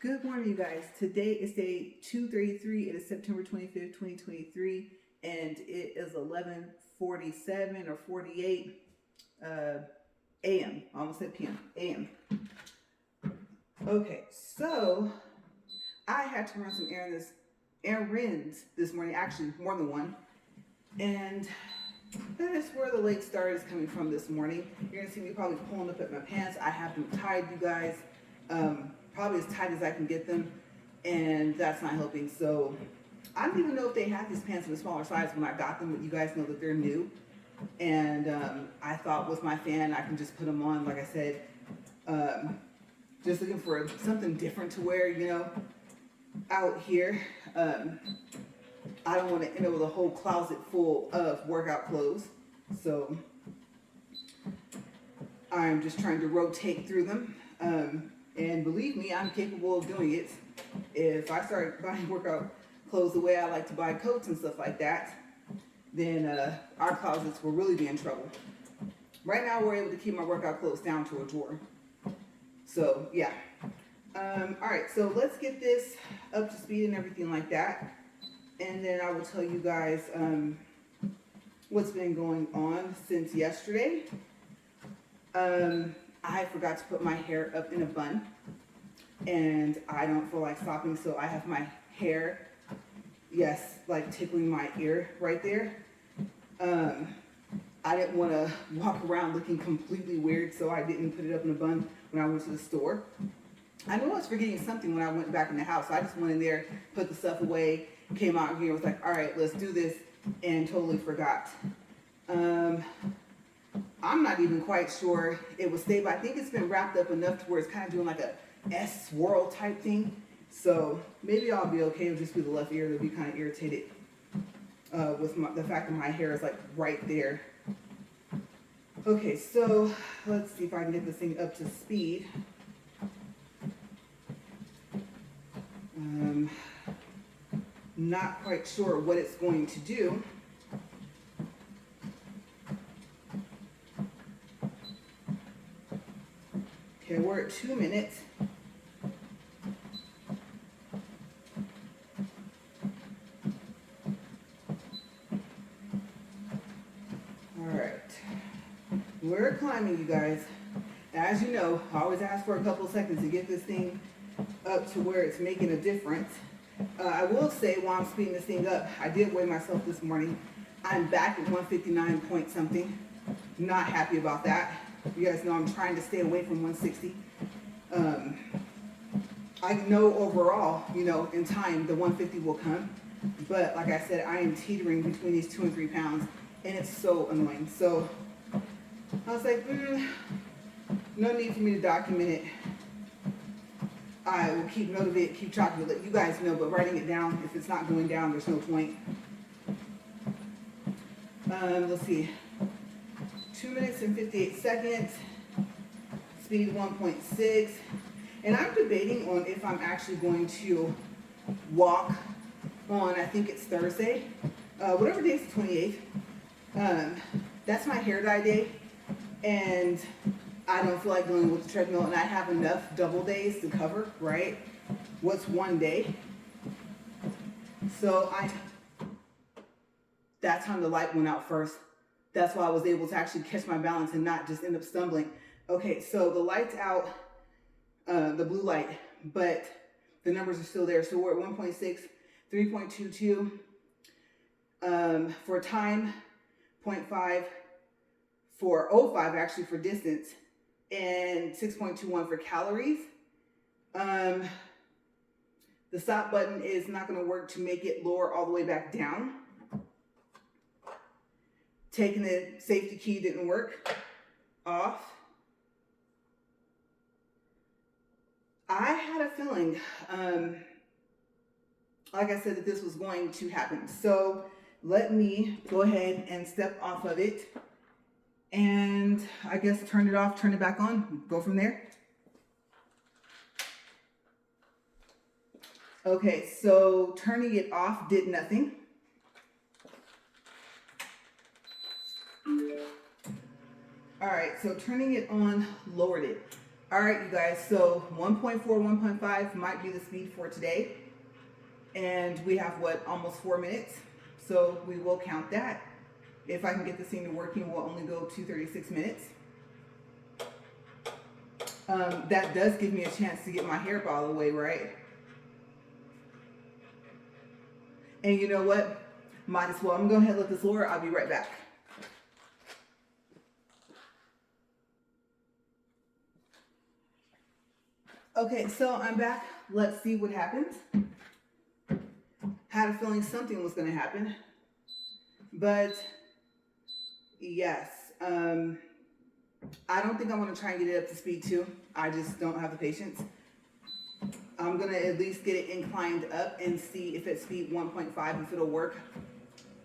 Good morning, you guys. Today is day 233. It is September 25th, 2023, and it is 11:47 or 48 a.m. I almost said p.m. a.m. Okay, so I had to run some errands this morning, actually more than one, and that is where the late start is coming from this morning. You're gonna see me probably pulling up at my pants. I have them tied, you guys. Probably as tight as I can get them, and that's not helping. So I don't even know if they had these pants in a smaller size when I got them, but you guys know that they're new. And I thought with my fan I can just put them on, like I said, just looking for something different to wear, you know, out here. I don't want to end up with a whole closet full of workout clothes, so I'm just trying to rotate through them. And believe me, I'm capable of doing it. If I start buying workout clothes the way I like to buy coats and stuff like that, then our closets will really be in trouble. Right now, we're able to keep my workout clothes down to a drawer. So, yeah. All right, so let's get this up to speed and everything like that. And then I will tell you guys what's been going on since yesterday. I forgot to put my hair up in a bun, and I don't feel like stopping, so I have my hair, yes, like tickling my ear right there. I didn't want to walk around looking completely weird, so I didn't put it up in a bun when I went to the store. I knew I was forgetting something when I went back in the house, so I just went in there, put the stuff away, came out here, was like, all right, let's do this, and totally forgot. I'm not even quite sure it will stay, but I think it's been wrapped up enough to where it's kind of doing like a S swirl type thing. So maybe I'll be okay. It'll just be the left ear that'll be kind of irritated with the fact that my hair is like right there. Okay, so let's see if I can get this thing up to speed. Not quite sure what it's going to do. Okay, we're at 2 minutes. All right, we're climbing, you guys. As you know, I always ask for a couple seconds to get this thing up to where it's making a difference. I will say while I'm speeding this thing up, I did weigh myself this morning. I'm back at 159 point something. Not happy about that. You guys know I'm trying to stay away from 160. I know overall, you know, in time, the 150 will come. But like I said, I am teetering between these 2 and 3 pounds, and it's so annoying. So I was like, no need for me to document it. I will keep note of it, keep track of it, let you guys know, but writing it down, if it's not going down, there's no point. Let's see. 2 minutes and 58 seconds, speed 1.6, and I'm debating on if I'm actually going to walk on, I think it's Thursday, whatever day is the 28th, that's my hair dye day, and I don't feel like going with the treadmill, and I have enough double days to cover, right? What's one day? So that time the light went out first. That's why I was able to actually catch my balance and not just end up stumbling. Okay, so the light's out, the blue light, but the numbers are still there. So we're at 1.6, 3.22 for time, 0.5 for 0.5 actually for distance, and 6.21 for calories. The stop button is not going to work to make it lower all the way back down. Taking the safety key didn't work. Off. I had a feeling, like I said, that this was going to happen. So let me go ahead and step off of it, and I guess turn it off, turn it back on, go from there. Okay, so turning it off did nothing. All right, so turning it on lowered it. All right, you guys, so 1.4, 1.5 might be the speed for today. And we have, what, almost 4 minutes? So we will count that. If I can get this thing to working, we'll only go to 36 minutes. That does give me a chance to get my hair out of the way, right? And you know what? Might as well. I'm going to go ahead and let this lower. I'll be right back. Okay, so I'm back. Let's see what happens. Had a feeling something was going to happen. But yes, I don't think I want to try and get it up to speed 2. I just don't have the patience. I'm going to at least get it inclined up and see if at speed 1.5, if it'll work.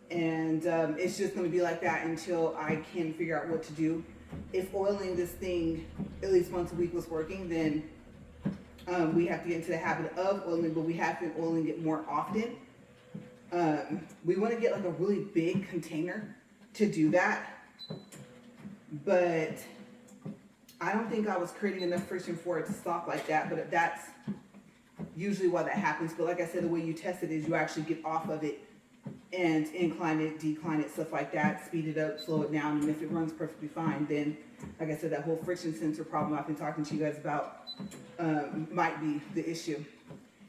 And it's just going to be like that until I can figure out what to do. If oiling this thing at least once a week was working, then we have to get into the habit of oiling, but we have been oiling it more often. We want to get like a really big container to do that, but I don't think I was creating enough friction for it to stop like that, but that's usually why that happens. But like I said, the way you test it is you actually get off of it and incline it, decline it, stuff like that, speed it up, slow it down, and if it runs perfectly fine, then like I said, that whole friction sensor problem I've been talking to you guys about might be the issue.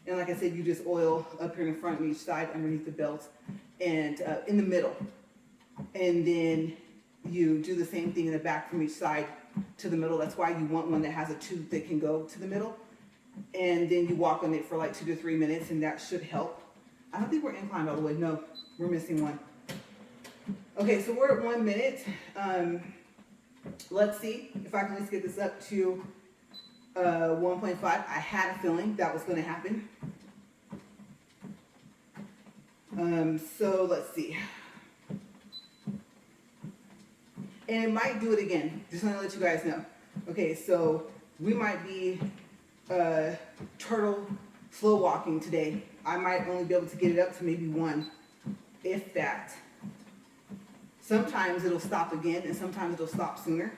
And like I said, you just oil up here in the front and each side underneath the belt and in the middle. And then you do the same thing in the back from each side to the middle. That's why you want one that has a tube that can go to the middle. And then you walk on it for like 2 to 3 minutes, and that should help. I don't think we're inclined all the way. No, we're missing one. Okay, so we're at 1 minute. Let's see if I can at least get this up to 1.5. I had a feeling that was going to happen. So let's see. And it might do it again. Just want to let you guys know. Okay, so we might be turtle slow walking today. I might only be able to get it up to maybe 1, if that. Sometimes it'll stop again, and sometimes it'll stop sooner.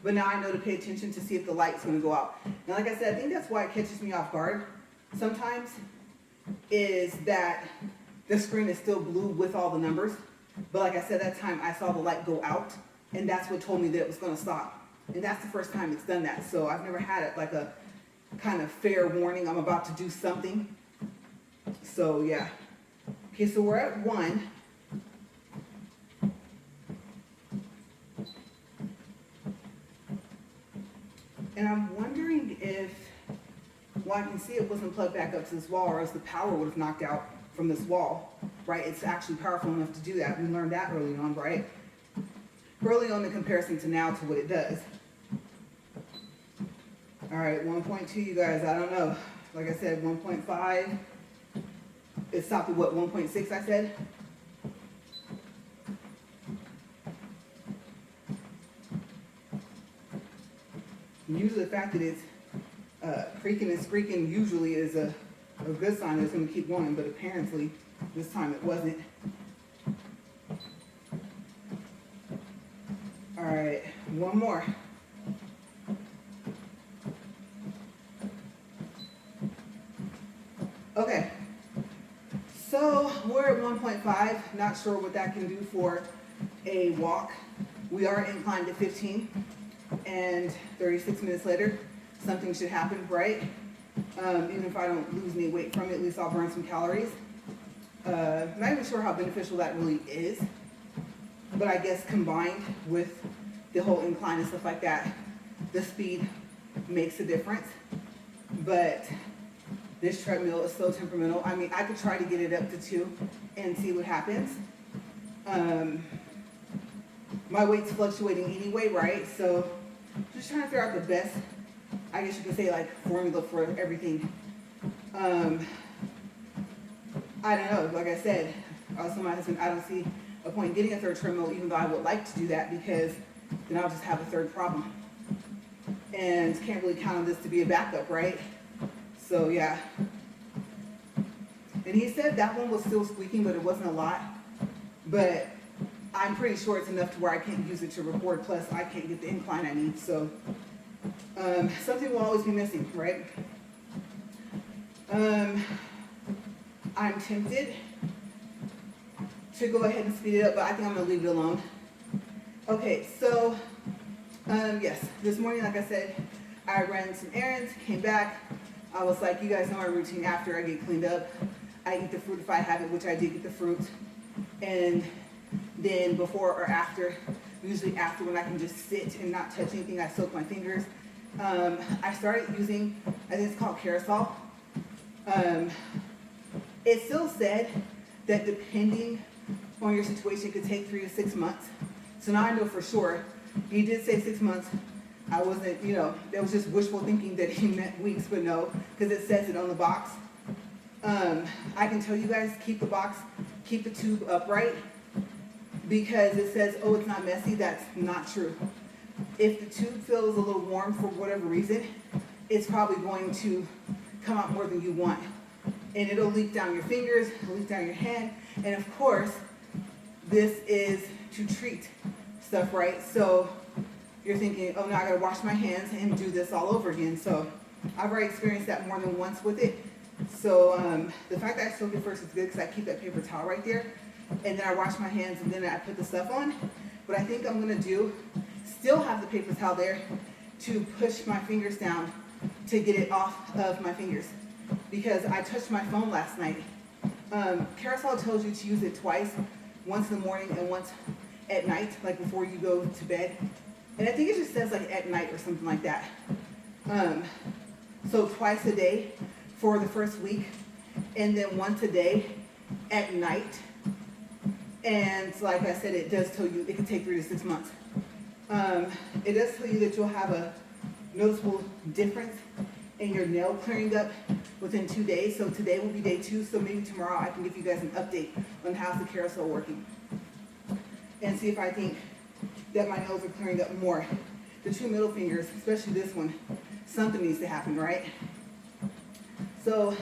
But now I know to pay attention to see if the light's going to go out. Now, like I said, I think that's why it catches me off guard sometimes, is that the screen is still blue with all the numbers. But like I said, that time I saw the light go out, and that's what told me that it was going to stop. And that's the first time it's done that. So I've never had it like a kind of fair warning, I'm about to do something. So yeah. Okay, so we're at 1. And I'm wondering if, well, I can see it wasn't plugged back up to this wall, or else the power would have knocked out from this wall, right? It's actually powerful enough to do that. We learned that early on, right? Early on in comparison to now to what it does. All right, 1.2, you guys, I don't know. Like I said, 1.5. It stopped at what, 1.6 I said? Usually the fact that it's creaking and squeaking usually is a good sign that it's going to keep going, but apparently this time it wasn't. All right, 1 more. Okay, so we're at 1.5. Not sure what that can do for a walk. We are inclined at 15. And 36 minutes later, something should happen, right? Even if I don't lose any weight from it, at least I'll burn some calories. Not even sure how beneficial that really is, but I guess combined with the whole incline and stuff like that, the speed makes a difference. But this treadmill is so temperamental. I mean, I could try to get it up to 2 and see what happens. My weight's fluctuating anyway, right? So just trying to figure out the best, I guess you could say, like, formula for everything. I don't know. Like I said, I was telling my husband, I don't see a point in getting a 3rd treadmill, even though I would like to do that, because then I'll just have a 3rd problem. And can't really count on this to be a backup, right? So yeah. And he said that one was still squeaking, but it wasn't a lot. But I'm pretty sure it's enough to where I can't use it to record, plus I can't get the incline I need, so Something will always be missing, right? I'm tempted to go ahead and speed it up, but I think I'm gonna leave it alone. Okay, so, yes, this morning, like I said, I ran some errands, came back. I was like, you guys know my routine after I get cleaned up. I eat the fruit if I have it, which I did get the fruit. And then before or after, usually after when I can just sit and not touch anything, I soak my fingers. I started using, I think it's called Carousel. It still said that depending on your situation, it could take 3 to 6 months. So now I know for sure. He did say 6 months. I wasn't, that was just wishful thinking that he meant weeks, but no, because it says it on the box. I can tell you guys, keep the tube upright, because it says, oh, it's not messy. That's not true. If the tube feels a little warm for whatever reason, it's probably going to come out more than you want. And it'll leak down your fingers, it'll leak down your hand. And of course, this is to treat stuff, right? So you're thinking, oh, now I gotta wash my hands and do this all over again. So I've already experienced that more than once with it. So the fact that I soak it first is good because I keep that paper towel right there. And then I wash my hands and then I put the stuff on. What I think I'm gonna do, still have the paper towel there to push my fingers down to get it off of my fingers. Because I touched my phone last night. Carousel tells you to use it twice, once in the morning and once at night, like before you go to bed. And I think it just says like at night or something like that. So twice a day for the first week, and then once a day at night. And like I said, it does tell you it can take 3 to 6 months. It does tell you that you'll have a noticeable difference in your nail clearing up within 2 days. So today will be day 2, so maybe tomorrow I can give you guys an update on how's the carousel working. And see if I think that my nails are clearing up more. The 2 middle fingers, especially this one, something needs to happen, right? So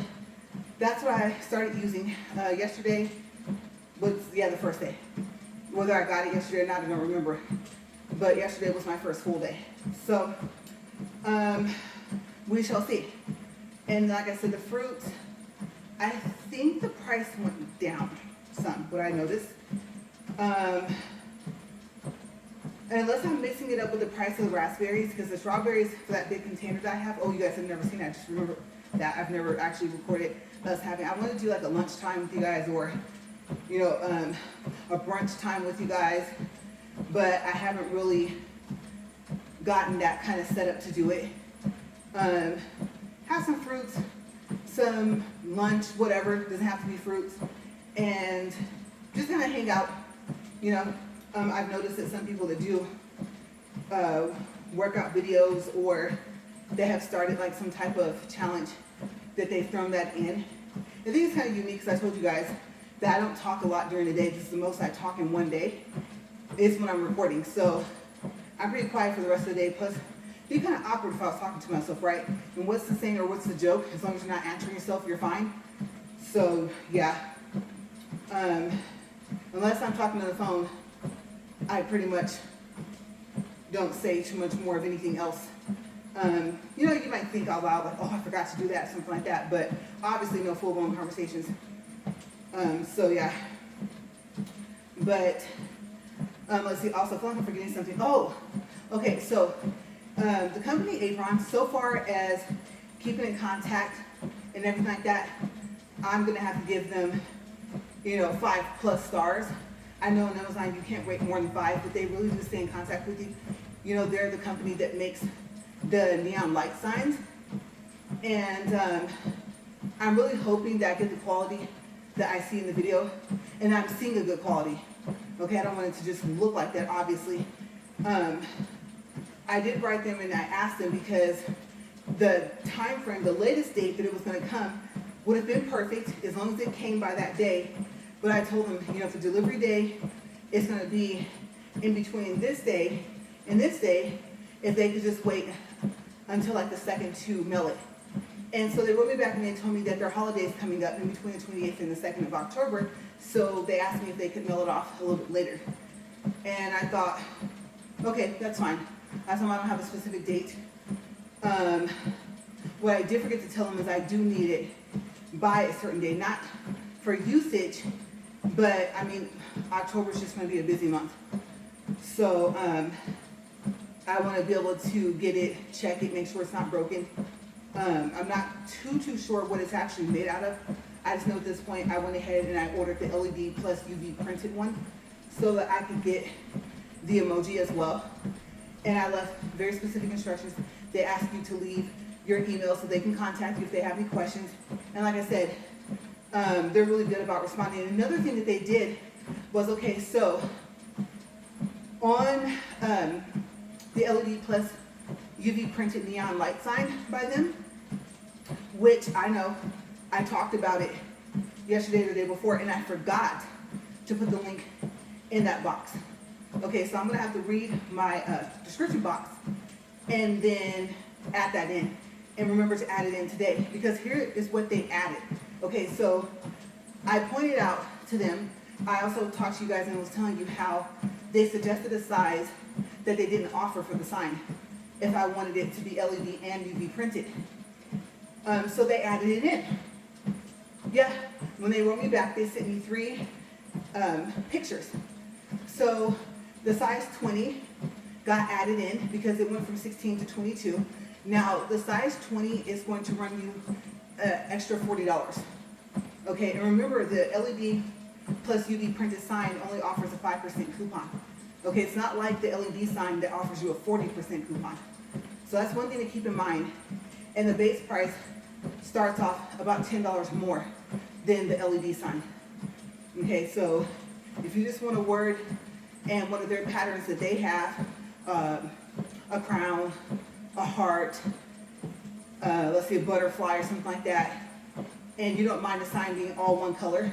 that's what I started using yesterday. The first day. Whether I got it yesterday or not, I don't remember. But yesterday was my first full day. So we shall see. And like I said, the fruits, I think the price went down some, what I noticed. Unless I'm mixing it up with the price of the raspberries, because the strawberries for that big container that I have, oh, you guys have never seen that. Just remember that I've never actually recorded us having. I want to do like a lunchtime with you guys, or a brunch time with you guys, but I haven't really gotten that kind of setup to do it. Have some fruits, some lunch, whatever, doesn't have to be fruits, and just kind of hang out, I've noticed that some people that do workout videos, or they have started like some type of challenge that they've thrown that in. I think it's kind of unique because I told you guys that I don't talk a lot during the day. This is the most I talk in one day. It's when I'm recording. So I'm pretty quiet for the rest of the day. Plus, it'd be kind of awkward if I was talking to myself, right? And what's the saying or what's the joke? As long as you're not answering yourself, you're fine. So yeah. Unless I'm talking on the phone, I pretty much don't say too much more of anything else. You might think out loud, like, oh, I forgot to do that, something like that. But obviously no full-blown conversations. So yeah, but let's see, also, I feel like I'm forgetting something. Oh, okay, so the company Aiddwrron, so far as keeping in contact and everything like that, I'm going to have to give them, 5+ stars. I know on Amazon you can't rate more than 5, but they really do stay in contact with you. They're the company that makes the neon light signs. And I'm really hoping that I get the quality that I see in the video, and I'm seeing a good quality. Okay, I don't want it to just look like that, obviously. I did write them and I asked them because the time frame, the latest date that it was going to come would have been perfect as long as it came by that day. But I told them, if the delivery day is going to be in between this day and this day, if they could just wait until like the 2nd to mail it. And so they wrote me back and they told me that their holiday is coming up in between the 28th and the 2nd of October. So they asked me if they could mail it off a little bit later. And I thought, okay, that's fine. I told them I don't have a specific date What I did forget to tell them is I do need it by a certain day, not for usage, but I mean, October is just going to be a busy month. So I want to be able to get it, check it, make sure it's not broken. I'm not too sure what it's actually made out of. I just know at this point I went ahead and I ordered the LED plus UV printed one so that I could get the emoji as well. And I left very specific instructions. They ask you to leave your email so they can contact you if they have any questions. And like I said, they're really good about responding. And another thing that they did was, okay, so on the LED plus UV printed neon light sign by them, which I know I talked about it yesterday or the day before, and I forgot to put the link in that box. Okay, so I'm gonna have to read my description box and then add that in. And remember to add it in today, because here is what they added. Okay, so I pointed out to them, I also talked to you guys and was telling you how they suggested a size that they didn't offer for the sign if I wanted it to be LED and UV printed. So they added it in. Yeah, when they wrote me back, they sent me 3 pictures. So the size 20 got added in because it went from 16 to 22. Now the size 20 is going to run you extra $40. Okay, and remember the LED plus UV printed sign only offers a 5% coupon. Okay, it's not like the LED sign that offers you a 40% coupon. So that's one thing to keep in mind. And the base price starts off about $10 more than the LED sign. Okay, so if you just want a word and one of their patterns that they have, a crown, a heart, let's say a butterfly or something like that, and you don't mind the sign being all one color.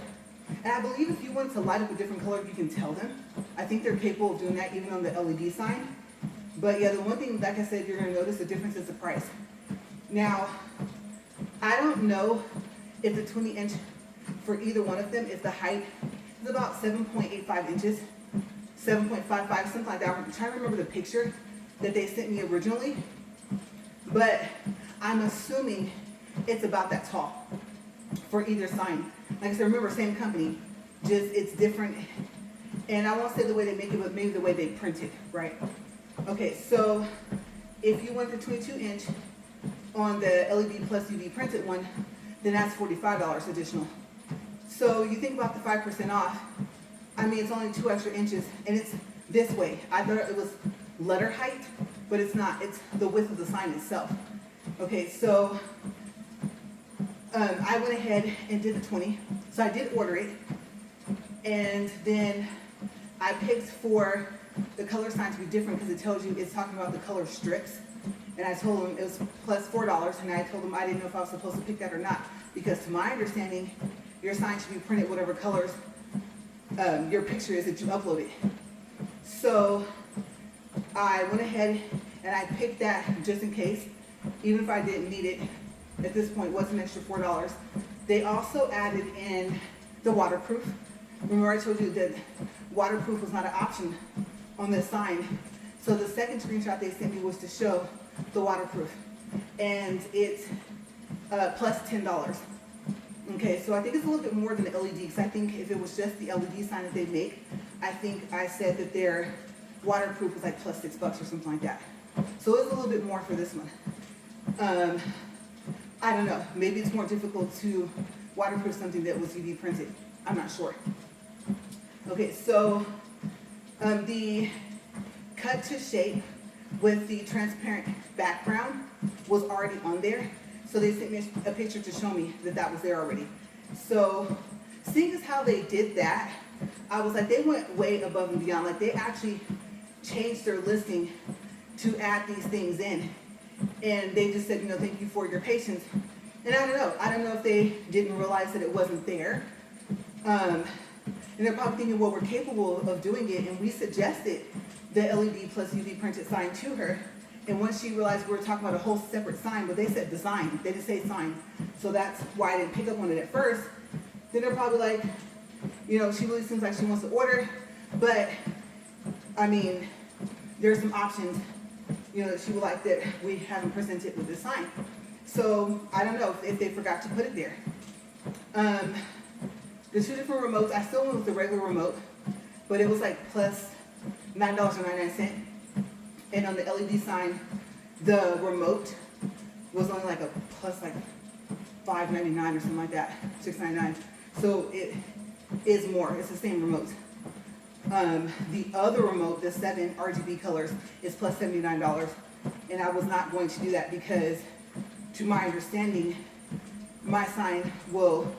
And I believe if you want to light up a different color, you can tell them. I think they're capable of doing that even on the LED sign. But yeah, the one thing, like I said, you're going to notice the difference is the price. Now, I don't know if the 20-inch for either one of them, if the height is about 7.85 inches, 7.55, something like that. I'm trying to remember the picture that they sent me originally, but I'm assuming it's about that tall for either sign. Like I said, remember, same company, just it's different. And I won't say the way they make it, but maybe the way they print it, right? Okay, so if you want the 22-inch on the LED plus UV printed one, then that's $45 additional. So you think about the 5% off, I mean, it's only 2 extra inches, and it's this way. I thought it was letter height, but it's not. It's the width of the sign itself. Okay, so I went ahead and did the 20. So I did order it, and then I picked for the color sign to be different because it tells you it's talking about the color strips. And I told them it was plus $4, and I told them I didn't know if I was supposed to pick that or not, because to my understanding, your sign should be printed whatever colors your picture is that you uploaded. So I went ahead and I picked that just in case, even if I didn't need it. At this point, was an extra $4. They also added in the waterproof. Remember I told you that waterproof was not an option on this sign. So the second screenshot they sent me was to show the waterproof, and it's plus $10. Okay, so I think it's a little bit more than the LED, because I think if it was just the LED sign that they make, I think I said that their waterproof was like plus $6 or something like that. So it's a little bit more for this one. I don't know, maybe it's more difficult to waterproof something that was UV printed. I'm not sure. Okay, so the cut to shape with the transparent background was already on there. So they sent me a picture to show me that that was there already. So seeing as how they did that, I was like, they went way above and beyond. Like they actually changed their listing to add these things in. And they just said, you know, thank you for your patience. And I don't know if they didn't realize that it wasn't there. And they're probably thinking, well, we're capable of doing it. And we suggested the LED plus UV printed sign to her. And once she realized we were talking about a whole separate sign, but they said design, they didn't say sign. So that's why I didn't pick up on it at first. Then they're probably like, you know, she really seems like she wants to order, but I mean, there's some options you know, that she would like that we haven't presented with this sign. So I don't know if they forgot to put it there. The two different remotes, I still went with the regular remote, but it was like plus $9.99. And on the LED sign, the remote was only like a plus like $5.99 or something like that, $6.99. So it is more, it's the same remote. The other remote, the 7 RGB colors, is plus $79. And I was not going to do that because, to my understanding, my sign will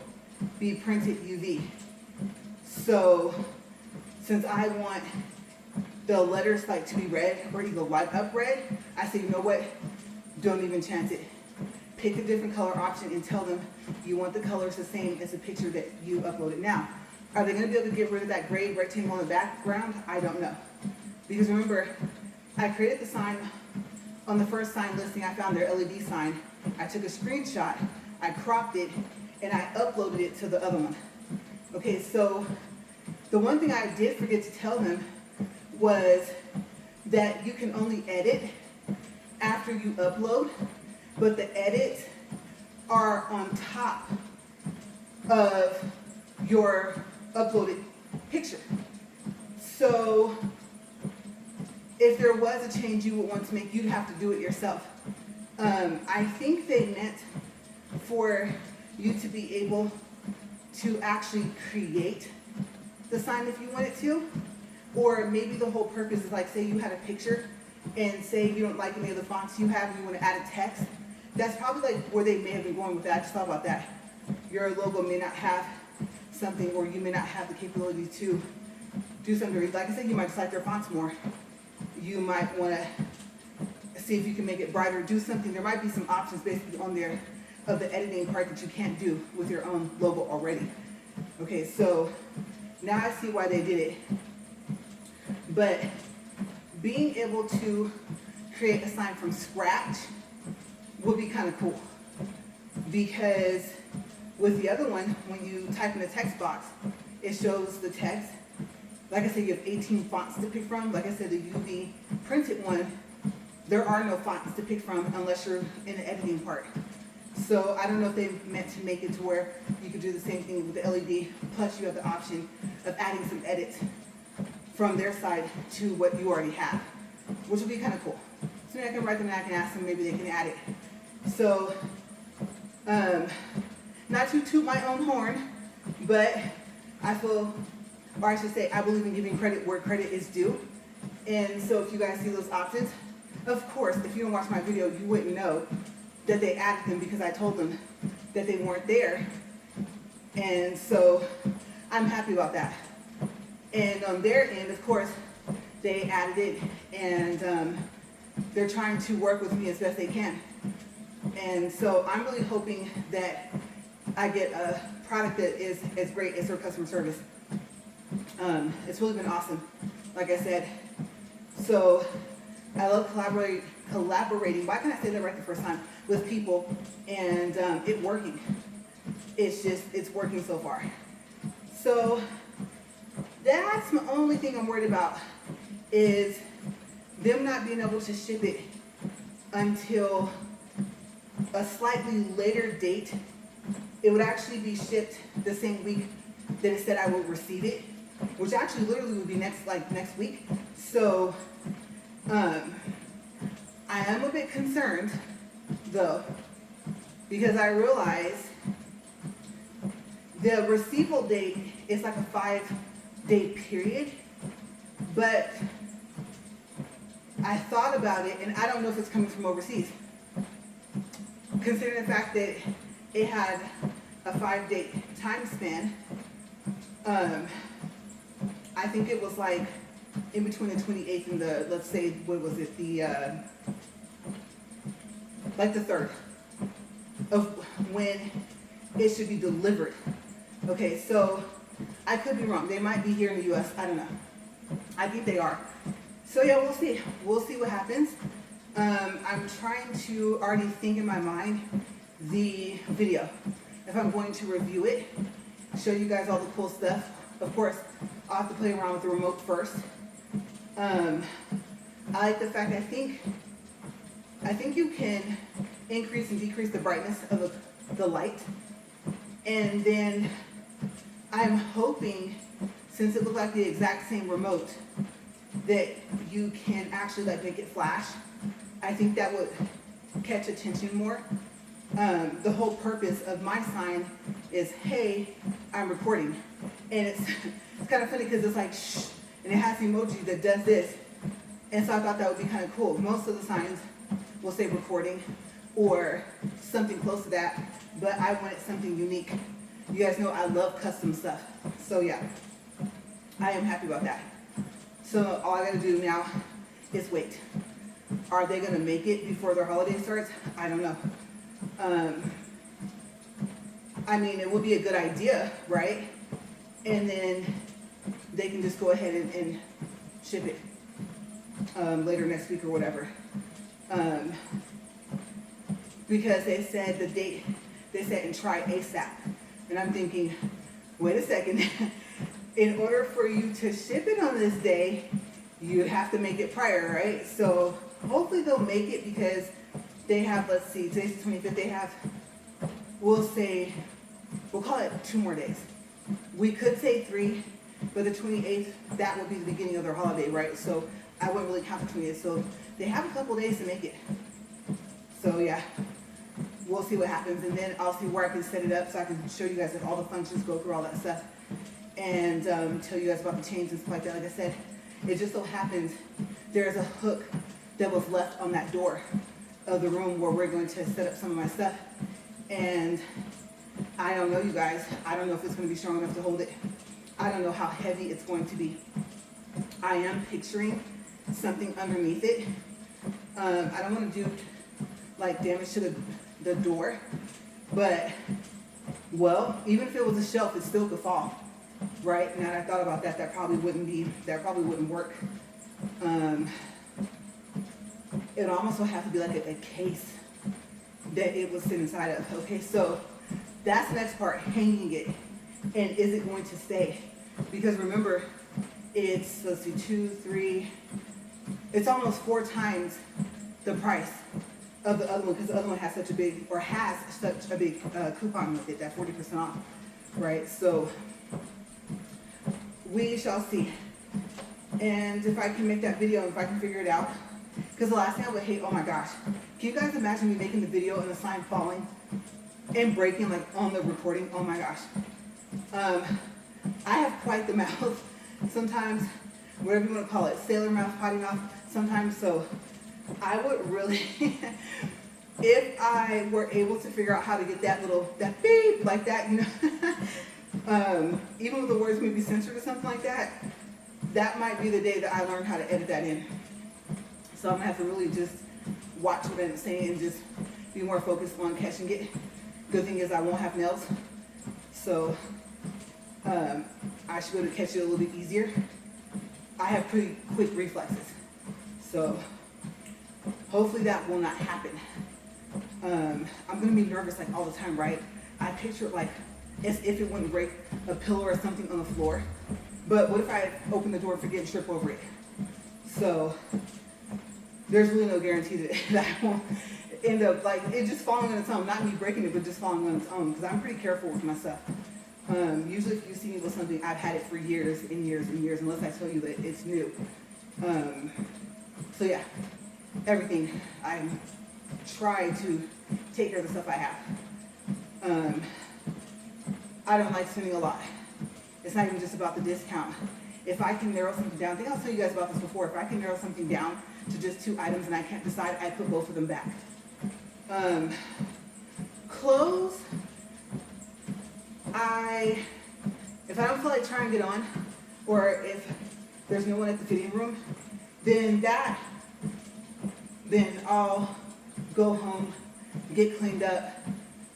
be printed UV. So since I want the letters like to be red or either light up red, I say, you know what, don't even chance it. Pick a different color option and tell them you want the colors the same as the picture that you uploaded. Now, are they going to be able to get rid of that gray rectangle on the background? I don't know. Because remember, I created the sign on the first sign listing. I found their LED sign. I took a screenshot, I cropped it, and I uploaded it to the other one. Okay, so the one thing I did forget to tell them was that you can only edit after you upload, but the edits are on top of your uploaded picture. So if there was a change you would want to make, you'd have to do it yourself. I think they meant for you to be able to actually create the sign if you wanted to, or maybe the whole purpose is like, say you had a picture and say you don't like any of the fonts you have and you want to add a text. That's probably like where they may have been going with that. I just thought about that. Your logo may not have something, or you may not have the capability to do something. Like I said, you might just like their fonts more. You might want to see if you can make it brighter, do something. There might be some options basically on there of the editing part that you can't do with your own logo already. Okay, so now I see why they did it. But being able to create a sign from scratch would be kind of cool. Because with the other one, when you type in the text box, it shows the text. Like I said, you have 18 fonts to pick from. Like I said, the UV printed one, there are no fonts to pick from unless you're in the editing part. So I don't know if they meant to make it to where you could do the same thing with the LED, plus you have the option of adding some edits from their side to what you already have, which would be kind of cool. So maybe I can write them and I can ask them, maybe they can add it. So, not to toot my own horn, but I feel, or I should say, I believe in giving credit where credit is due. And so if you guys see those options, of course, if you don't watch my video, you wouldn't know that they added them because I told them that they weren't there. And so I'm happy about that. And on their end, of course, they added it, and they're trying to work with me as best they can. And so I'm really hoping that I get a product that is as great as their customer service. It's really been awesome, like I said. So I love collaborating. Why can't I say that right the first time? With people, and it working. It's working so far. So that's my only thing I'm worried about, is them not being able to ship it until a slightly later date. It would actually be shipped the same week that it said I would receive it, which actually literally would be next week. So I am a bit concerned though, because I realize the receival date is like a 5-day period, but I thought about it and I don't know if it's coming from overseas. Considering the fact that it had a 5-day time span, I think it was like in between the 28th and the, let's say, what was it, the, like the 3rd of when it should be delivered. Okay, so I could be wrong. They might be here in the US. I don't know. I think they are. So yeah, we'll see. We'll see what happens. I'm trying to already think in my mind the video. If I'm going to review it, show you guys all the cool stuff. Of course, I'll have to play around with the remote first. I like the fact, I think I think you can increase and decrease the brightness of the light. And then I'm hoping, since it looked like the exact same remote, that you can actually like make it flash. I think that would catch attention more. The whole purpose of my sign is, hey, I'm recording. And it's kind of funny because it's like, shh, and it has the emoji that does this. And so I thought that would be kind of cool. Most of the signs will say recording or something close to that, but I wanted something unique. You guys know I love custom stuff. So yeah, I am happy about that. So all I gotta do now is wait. Are they gonna make it before their holiday starts? I don't know. I mean, it would be a good idea, right? And then they can just go ahead and ship it later next week or whatever. Because they said the date, they said and try ASAP. And I'm thinking, wait a second. In order for you to ship it on this day, you have to make it prior, right? So hopefully they'll make it because they have, let's see, today's the 25th, they have, we'll call it 2 more days. We could say 3, but the 28th, that will be the beginning of their holiday, right? So I wouldn't really count the 28th. So they have a couple days to make it. So yeah, we'll see what happens. And then I'll see where I can set it up so I can show you guys like all the functions, go through all that stuff. And tell you guys about the chains and stuff like that. Like I said, it just so happens there's a hook that was left on that door of the room where we're going to set up some of my stuff. And I don't know, you guys. I don't know if it's going to be strong enough to hold it. I don't know how heavy it's going to be. I am picturing something underneath it. I don't want to do like damage to the door, but well, even if it was a shelf, it still could fall, right? Now that I thought about that, that probably wouldn't work. It almost will have to be like a case that it would sit inside of. Okay, so that's the next part, hanging it. And is it going to stay? Because remember, it's, let's see, 2, 3, it's almost 4 times the price of the other one, because the other one has such a big coupon with it, that 40% off, right? So we shall see. And if I can make that video, if I can figure it out, because the last thing I would hate, oh my gosh, can you guys imagine me making the video and the sign falling and breaking like on the recording? Oh my gosh. I have quite the mouth sometimes, whatever you want to call it, sailor mouth, potty mouth sometimes. So I would really, if I were able to figure out how to get that beep like that, you know, even with the words maybe censored or something like that, that might be the day that I learn how to edit that in. So I'm gonna have to really just watch what I'm saying and just be more focused on catching it. Good thing is I won't have nails, so I should be able to catch it a little bit easier. I have pretty quick reflexes, so hopefully that will not happen. I'm gonna be nervous like all the time, right? I picture it like as if it wouldn't break a pillow or something on the floor. But what if I open the door and forget and trip over it? So there's really no guarantee that I won't end up like it just falling on its own, not me breaking it, but just falling on its own, because I'm pretty careful with my stuff. Usually if you see me with something, I've had it for years and years and years, unless I tell you that it's new. So yeah, everything. I try to take care of the stuff I have. I don't like spending a lot. It's not even just about the discount. If I can narrow something down, I think I'll tell you guys about this before. If I can narrow something down to just 2 items and I can't decide, I put both of them back. Clothes, if I don't feel like trying to get on, or if there's no one at the fitting room, then I'll go home, get cleaned up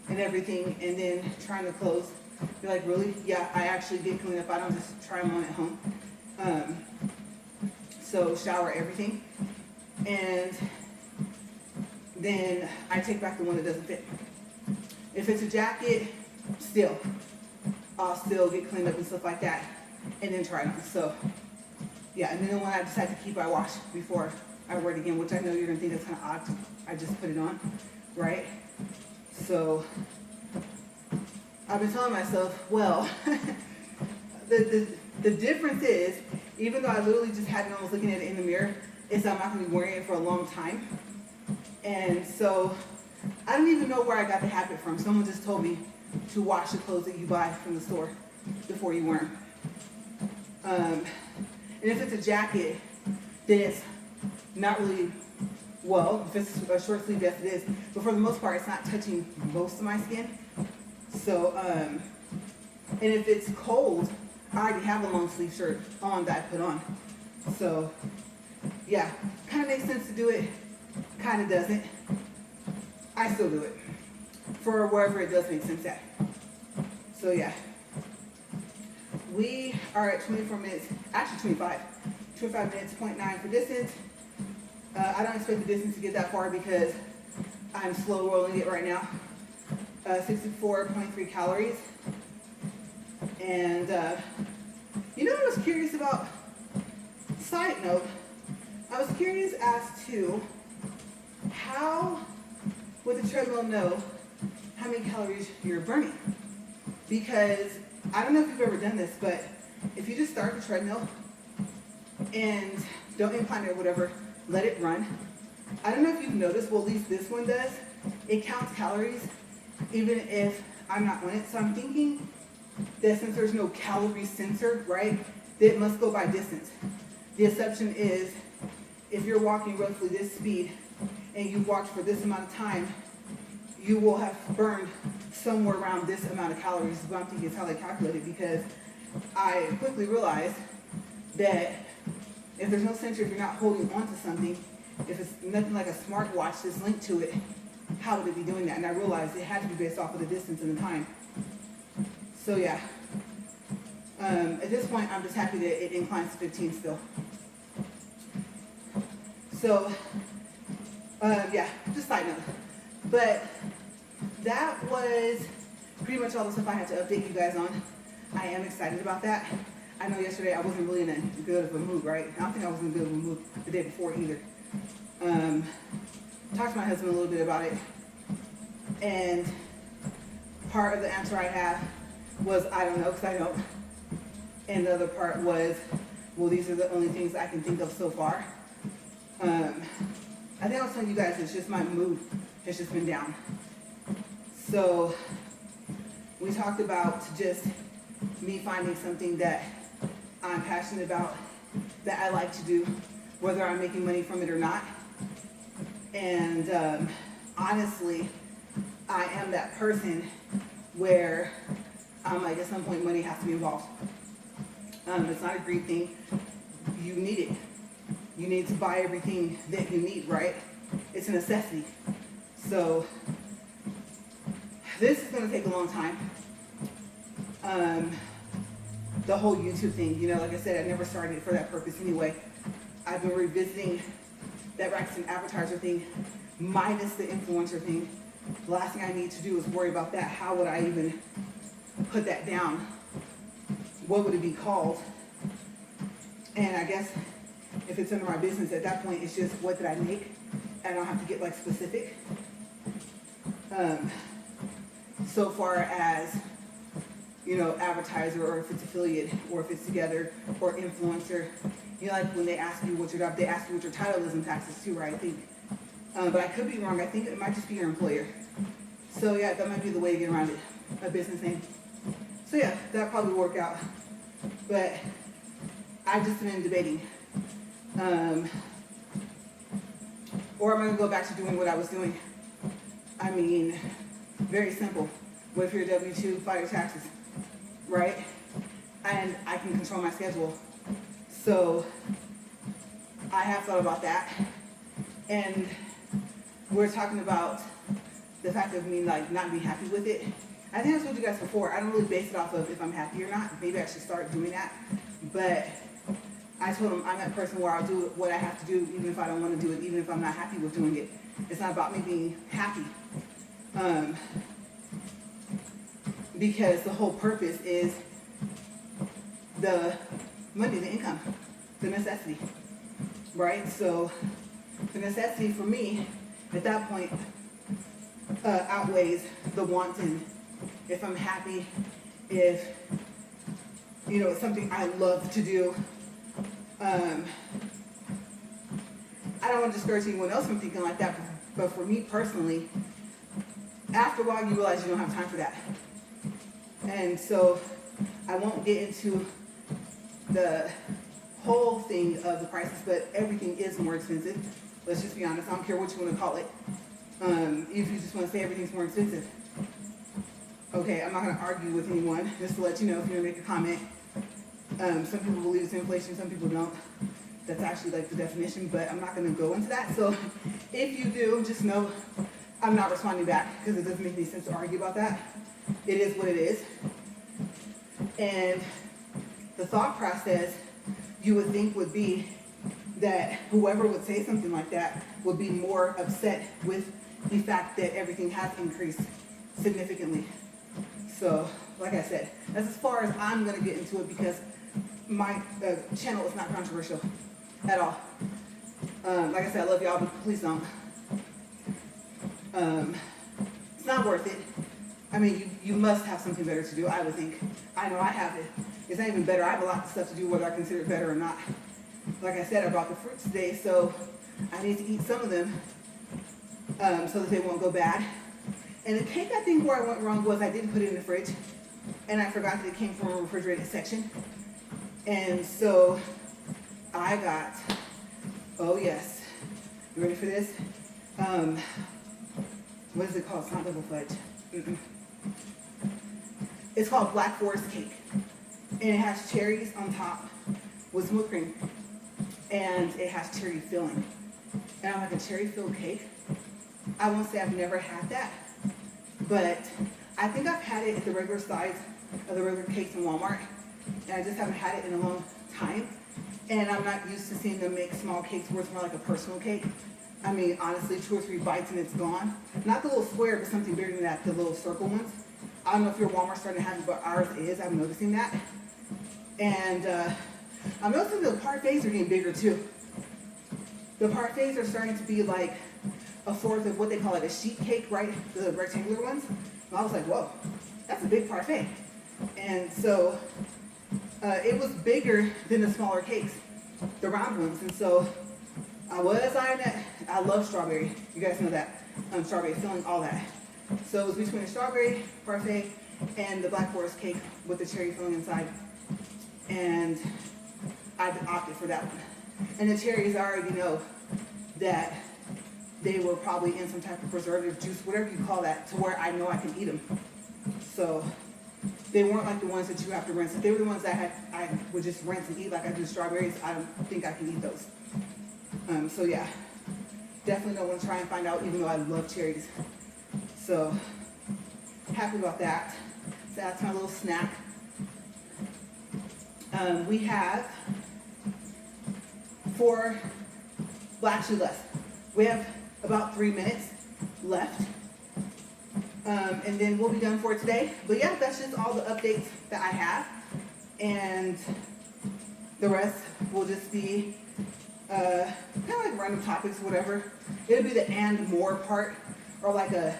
and everything, and then try on the clothes. You're like, really? Yeah, I actually get cleaned up. I don't just try them on at home. So shower everything, and then I take back the one that doesn't fit. If it's a jacket, I'll still get cleaned up and stuff like that, and then try it on. So yeah, and then the one I decide to keep, I wash before I wear it again, which I know you're gonna think that's kind of odd. I just put it on, right? So I've been telling myself, well, the difference is, even though I literally just had it on, I was looking at it in the mirror, is I'm not gonna be wearing it for a long time. And so I don't even know where I got the habit from. Someone just told me to wash the clothes that you buy from the store before you wear them. And if it's a jacket, then it's not really, well, if it's a short sleeve, yes it is. But for the most part, it's not touching most of my skin. So, and if it's cold, I already have a long sleeve shirt on that I put on. So, yeah, kind of makes sense to do it, kind of doesn't. I still do it for wherever it does make sense at. So, yeah. We are at 24 minutes, actually 25 minutes, 0.9 for distance. I don't expect the distance to get that far because I'm slow rolling it right now. 64.3 calories. And you know what I was curious about? Side note, I was curious as to how would the treadmill know how many calories you're burning? Because I don't know if you've ever done this, but if you just start the treadmill and don't incline it or whatever, let it run. I don't know if you've noticed, well, at least this one does. It counts calories even if I'm not on it. So I'm thinking that since there's no calorie sensor, right, that it must go by distance. The assumption is if you're walking roughly this speed and you walked for this amount of time, you will have burned somewhere around this amount of calories. But I'm thinking it's how they calculate it, because I quickly realized that if there's no sensor, if you're not holding on to something, if it's nothing like a smartwatch that's linked to it, how would it be doing that? And I realized it had to be based off of the distance and the time. So yeah, at this point, I'm just happy that it inclines to 15 still. So, yeah, just side note. But that was pretty much all the stuff I had to update you guys on. I am excited about that. I know yesterday I wasn't really in a good of a mood, right? I don't think I was in a good of a mood the day before either. Talked to my husband a little bit about it. And part of the answer I have was, I don't know, because I don't. And the other part was, well, these are the only things I can think of so far. I think I was telling you guys, it's just my mood has just been down. So we talked about just me finding something that I'm passionate about, that I like to do, whether I'm making money from it or not. And honestly, I am that person where I'm like, at some point money has to be involved. It's not a greed thing. You need it. You need to buy everything that you need, right? It's a necessity. So this is going to take a long time. The whole YouTube thing, you know, like I said, I never started it for that purpose anyway. I've been revisiting that Rackets and Advertiser thing, minus the influencer thing. The last thing I need to do is worry about that. How would I even put that down? What would it be called? And I guess if it's under my business at that point, it's just what did I make? And I don't have to get like specific. So far as, you know, advertiser, or if it's affiliate, or if it's together, or influencer, you know, like when they ask you what your job, they ask you what your title is in taxes too, right? I think, but I could be wrong. I think it might just be your employer. So yeah, that might be the way to get around it, a business name. So yeah, that'll probably work out. But I've just been debating. Or am I gonna go back to doing what I was doing? I mean, very simple. What if you're a W-2, file your taxes, right? And I can control my schedule. So I have thought about that. And we're talking about the fact of me like not being happy with it. I think I told you guys before, I don't really base it off of if I'm happy or not. Maybe I should start doing that. But I told him I'm that person where I'll do what I have to do even if I don't want to do it, even if I'm not happy with doing it. It's not about me being happy. Because the whole purpose is the money, the income, the necessity, right? So the necessity for me at that point outweighs the want. And if I'm happy, if it's something I love to do, I don't want to discourage anyone else from thinking like that, but for me personally, after a while you realize you don't have time for that. And so I won't get into the whole thing of the prices, but everything is more expensive. Let's just be honest. I don't care what you want to call it. If you just want to say everything's more expensive. Okay, I'm not going to argue with anyone. Just to let you know, if you want to make a comment. Some people believe it's inflation, some people don't. That's actually like the definition, but I'm not going to go into that. So if you do, just know I'm not responding back because it doesn't make any sense to argue about that. It is what it is. And the thought process you would think would be that whoever would say something like that would be more upset with the fact that everything has increased significantly. So, like I said, that's as far as I'm going to get into it because my channel is not controversial at all. Like I said, I love y'all, but please don't. It's not worth it. I mean, you must have something better to do, I would think. I know I have it. It's not even better. I have a lot of stuff to do whether I consider it better or not. Like I said, I brought the fruits today, so I need to eat some of them so that they won't go bad. And the cake, I think where I went wrong was I didn't put it in the fridge, and I forgot that it came from a refrigerated section. And so I got, oh yes, you ready for this? What is it called? It's not double fudge. It's called Black Forest cake, and it has cherries on top with whipped cream, and it has cherry filling. And I'm like, a cherry filled cake? I won't say I've never had that, but I think I've had it at the regular size of the regular cakes in Walmart, and I just haven't had it in a long time. And I'm not used to seeing them make small cakes where it's more like a personal cake. I mean, honestly, 2 or 3 bites and it's gone. Not the little square, but something bigger than that, the little circle ones. I don't know if your Walmart's starting to have it, but ours is. I'm noticing that. And I'm noticing the parfaits are getting bigger too. The parfaits are starting to be like a fourth of what they call it, a sheet cake, right? The rectangular ones. And I was like, whoa, that's a big parfait. And so it was bigger than the smaller cakes, the round ones. And so I was eyeing that. I love strawberry. You guys know that. Strawberry filling, all that. So it was between the strawberry parfait and the Black Forest cake with the cherry filling inside. And I opted for that one. And the cherries, I already know that they were probably in some type of preservative juice, whatever you call that, to where I know I can eat them. So they weren't like the ones that you have to rinse. If they were the ones that I would just rinse and eat like I do strawberries, I don't think I can eat those. So yeah, definitely don't want to try and find out, even though I love cherries. So happy about that. So that's my little snack. We have less. We have about 3 minutes left. And then we'll be done for today. But yeah, that's just all the updates that I have. And the rest will just be kind of like random topics, whatever. It'll be the and more part, or like a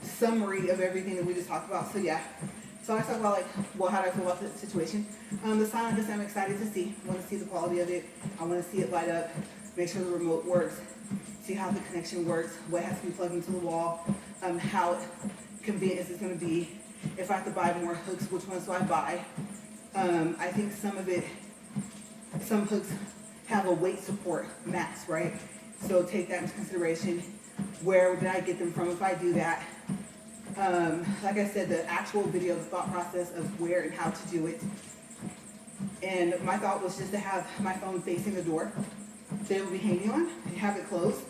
summary of everything that we just talked about. So yeah. So I talk about like, well, how do I feel about the situation? The sign, I guess I'm excited to see. I want to see the quality of it. I want to see it light up. Make sure the remote works. See how the connection works. What has to be plugged into the wall. How convenient is it going to be. If I have to buy more hooks, which ones do I buy? I think some hooks have a weight support max, right? So take that into consideration. Where did I get them from if I do that? Like I said, the actual video, the thought process of where and how to do it. And my thought was just to have my phone facing the door that it will be hanging on and have it closed.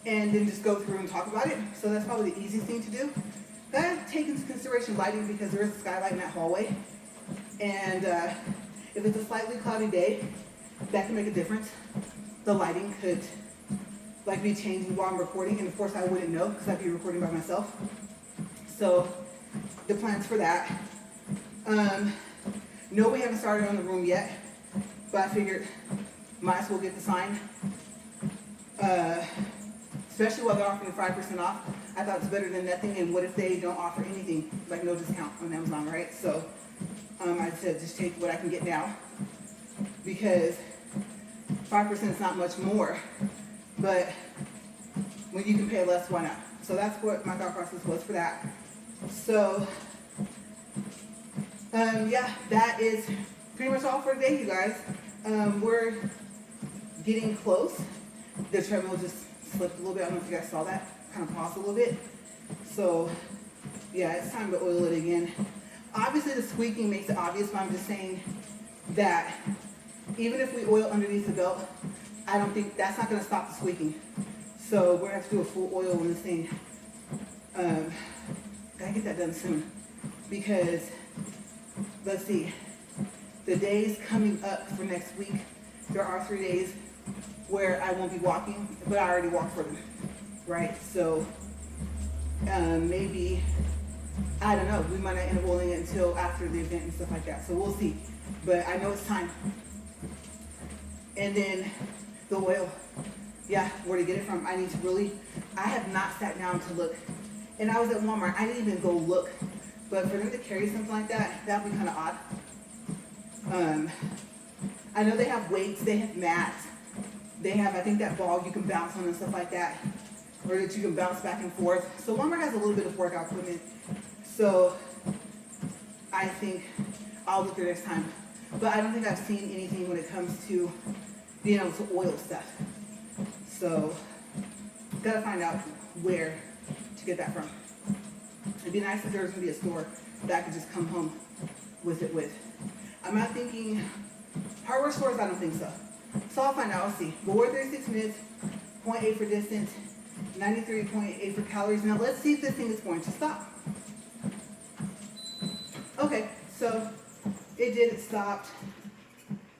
And then just go through and talk about it. So that's probably the easiest thing to do. Gotta take into consideration lighting because there is a skylight in that hallway. And if it's a slightly cloudy day, that can make a difference. The lighting could like be changing while I'm recording, and of course I wouldn't know because I'd be recording by myself. So the plans for that. No, we haven't started on the room yet, but I figured might as well get the sign Especially while they're offering 5% off. I thought it's better than nothing. And what if they don't offer anything, like no discount on Amazon, right? So I said just take what I can get now, because 5% is not much more, but when you can pay less, why not? So that's what my thought process was for that. So yeah, that is pretty much all for today, you guys. We're getting close. The treadmill just slipped a little bit. I don't know if you guys saw that. Kind of paused a little bit. So yeah, it's time to oil it again. Obviously the squeaking makes it obvious, but I'm just saying that even if we oil underneath the belt, I don't think that's not going to stop the squeaking. So we're going to have to do a full oil on this thing. Gotta get that done soon, because let's see, the days coming up for next week, there are 3 days where I won't be walking, but I already walked for them, right? So maybe, I don't know, we might not end up oiling it until after the event and stuff like that. So we'll see, but I know it's time. And then the oil, yeah, where to get it from. I need to really, I have not sat down to look. And I was at Walmart, I didn't even go look. But for them to carry something like that, that'd be kind of odd. I know they have weights, they have mats. They have, I think, that ball you can bounce on and stuff like that, or that you can bounce back and forth. So Walmart has a little bit of workout equipment. So I think I'll look there next time. But I don't think I've seen anything when it comes to being able to oil stuff. So gotta find out where to get that from. It'd be nice if there was gonna be a store that I could just come home with it with. I'm not thinking hardware stores, I don't think so. So I'll find out, I'll see. But we're 36 minutes, 0.8 for distance, 93.8 for calories. Now let's see if this thing is going to stop. Okay, so it did, it stopped,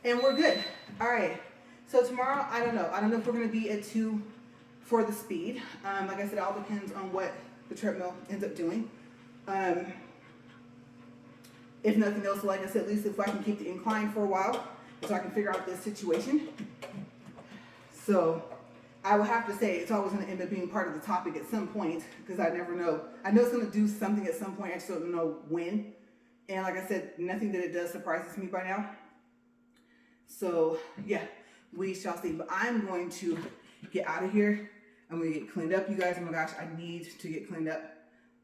and we're good. All right, so tomorrow, I don't know if we're gonna be at 2 for the speed. Like I said, it all depends on what the treadmill ends up doing. If nothing else, like I said, at least if I can keep the incline for a while, so I can figure out this situation. So I will have to say it's always going to end up being part of the topic at some point, because I never know. I know it's going to do something at some point. I just don't know when. And like I said, nothing that it does surprises me by now. So yeah, we shall see. But I'm going to get out of here. I'm going to get cleaned up, you guys. Oh my gosh, I need to get cleaned up.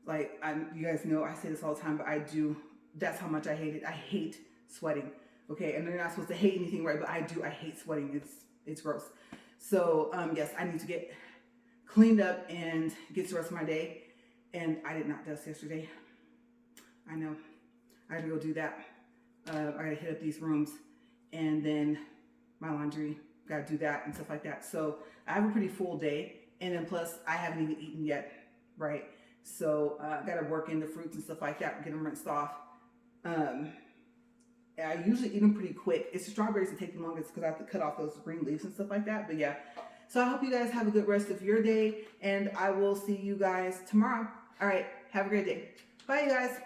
Like, you guys know I say this all the time, but I do. That's how much I hate it. I hate sweating. Okay, and they're not supposed to hate anything, right? But I do. I hate sweating. It's gross. So yes, I need to get cleaned up and get to the rest of my day. And I did not dust yesterday. I know. I gotta go do that. I gotta hit up these rooms, and then my laundry. Gotta do that and stuff like that. So I have a pretty full day, and then plus I haven't even eaten yet, right? So I gotta work in the fruits and stuff like that, get them rinsed off. I usually eat them pretty quick. It's the strawberries that take the longest because I have to cut off those green leaves and stuff like that. But yeah, so I hope you guys have a good rest of your day, and I will see you guys tomorrow. All right, have a great day. Bye, you guys.